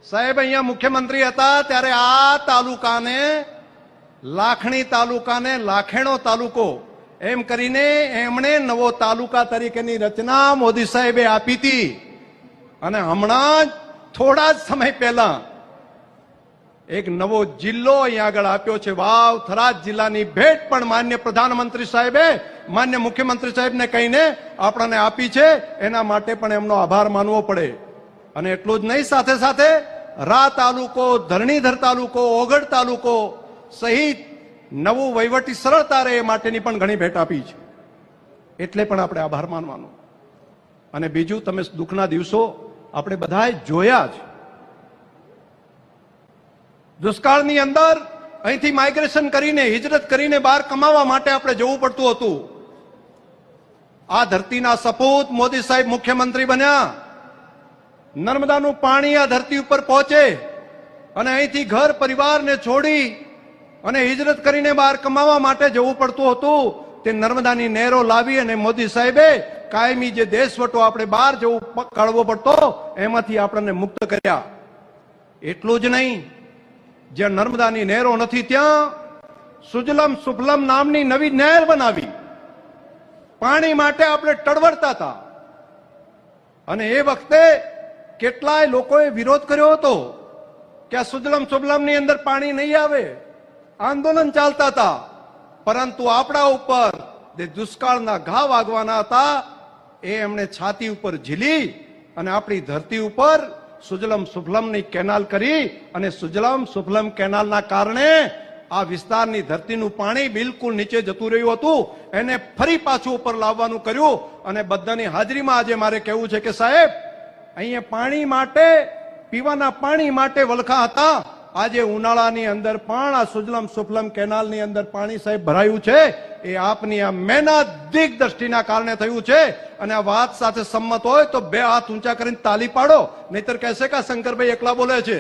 સાહેબ અહીંયા મુખ્યમંત્રી હતા ત્યારે આ તાલુકાને લાખણી તાલુકાને લાખેણો તાલુકો એમ કરીને એમણે નવો તાલુકા તરીકેની રચના મોદી સાહેબે આપી હતી અને હમણાં થોડા જ સમય પહેલા એક નવો જિલ્લો અહીંયા આગળ આપ્યો છે વાવ થરાદ જિલ્લાની ભેટ પણ માન્ય પ્રધાનમંત્રી સાહેબે માન્ય મુખ્યમંત્રી સાહેબને કહીને આપણને આપી છે એના માટે પણ એમનો આભાર માનવો પડે અને એટલું જ નહીં સાથે સાથે રા તાલુકો ધરણીધર તાલુકો ઓગડ તાલુકો સહિત નવું વહીવટી સરળતા રહે એ માટેની પણ ઘણી ભેટ આપી છે એટલે પણ આપણે આભાર માનવાનો અને બીજું તમે દુઃખના દિવસો આપણે બધાએ જોયા છે દુષ્કાળની અંદર અહીંથી માઇગ્રેશન કરીને હિજરત કરીને બહાર કમાવા માટે આપણે જવું પડતું હતું આ ધરતીના સપૂત મોદી સાહેબ મુખ્યમંત્રી બન્યા નર્મદાનું પાણી આ ધરતી ઉપર પહોંચે અને અહીંથી ઘર પરિવારને છોડી અને હિજરત કરીને બહાર કમાવા માટે જવું પડતું હતું તે નર્મદાની નહેરો લાવી અને મોદી સાહેબે કાયમી જે દેશવટો આપણે બહાર જવું કાઢવો પડતો એમાંથી આપણને મુક્ત કર્યા એટલું જ નહીં જ્યાં નર્મદાની નહેરો નથી ત્યાં સુજલમ સુફલમ નામની નવી નહેર બનાવી પાણી માટે આપણે ટળવળતા હતા અને એ વખતે કેટલાય લોકોએ વિરોધ કર્યો હતો કે આ સુજલમ સુફલમની અંદર પાણી નહીં આવે આંદોલન ચાલતા હતા પરંતુ આપણા ઉપર જે દુષ્કાળના ઘા વાગવાના હતા એ એમણે છાતી ઉપર ઝીલી અને આપણી ધરતી ઉપર સુજલમ સુફલમની કેનાલ કરી અને સુજલમ સુફલમ કેનાલના કારણે આ વિસ્તારની ધરતીનું પાણી બિલકુલ નીચે જતું રહ્યું હતું એને ફરી પાછું ઉપર લાવવાનું કર્યું અને બધાની હાજરીમાં આજે મારે કહેવું છે કે સાહેબ અહીંયા પાણી માટે પીવાના પાણી માટે વલખા હતા આજે ઉનાળાની અંદર પણ આ સુજલમ સુફલમ કેનાલની અંદર પાણી સાહેબ ભરાયું છે એ આપની આ મહેનત દિગ્દ્રષ્ટિના કારણે થયું છે અને આ વાત સાથે સંમત હોય તો બે હાથ ઊંચા કરીને તાલી પાડો નહીતર કહેશે કે શંકરભાઈ એકલા બોલે છે